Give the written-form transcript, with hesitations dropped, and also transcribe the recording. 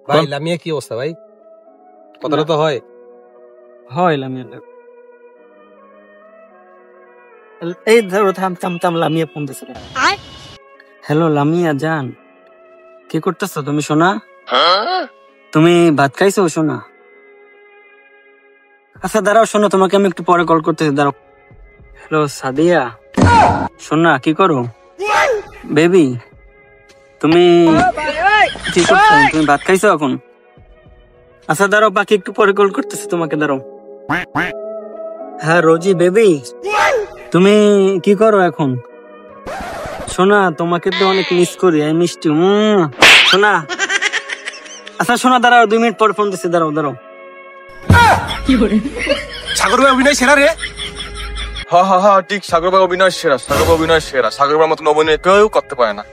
ভাই লামিয়া কি অবস্থা ভাই? কথাটা তো হয় লামিয়া। এই ধরো থাম লামিয়া ফোন দিছে। হ্যালো লামিয়া জান, কি করতেছো তুমি সোনা? তুমি ভাত খাইছো সোনা? আচ্ছা দাঁড়াও শোনো, তোমাকে আমি একটু পরে কল করতেছি, দাঁড়াও। হ্যালো সাদিয়া, সোনা কি করো? বেবি তুমি কি করছো? তুমি ভাত খাইছো এখন? আচ্ছা দাঁড়াও, বাকি একটু পরে কল করতেছি তোমাকে, দাঁড়াও। হ্যাঁ রোজি বেবি, তুমি কি করো এখন? সোনা তোমাকে তো অনেক মিস করি, আমি মিষ্টি সোনা। আচ্ছা সোনা দাঁড়াও, 2 মিনিট পর ফোন দিচ্ছি, দাঁড়াও। সাগর ভাই অভিনয় সেরা রে। হ্যাঁ ঠিক, সাগর ভাই অভিনয় সেরা। সাগর ভাই মতন অভিনয় কেউ করতে পারে না।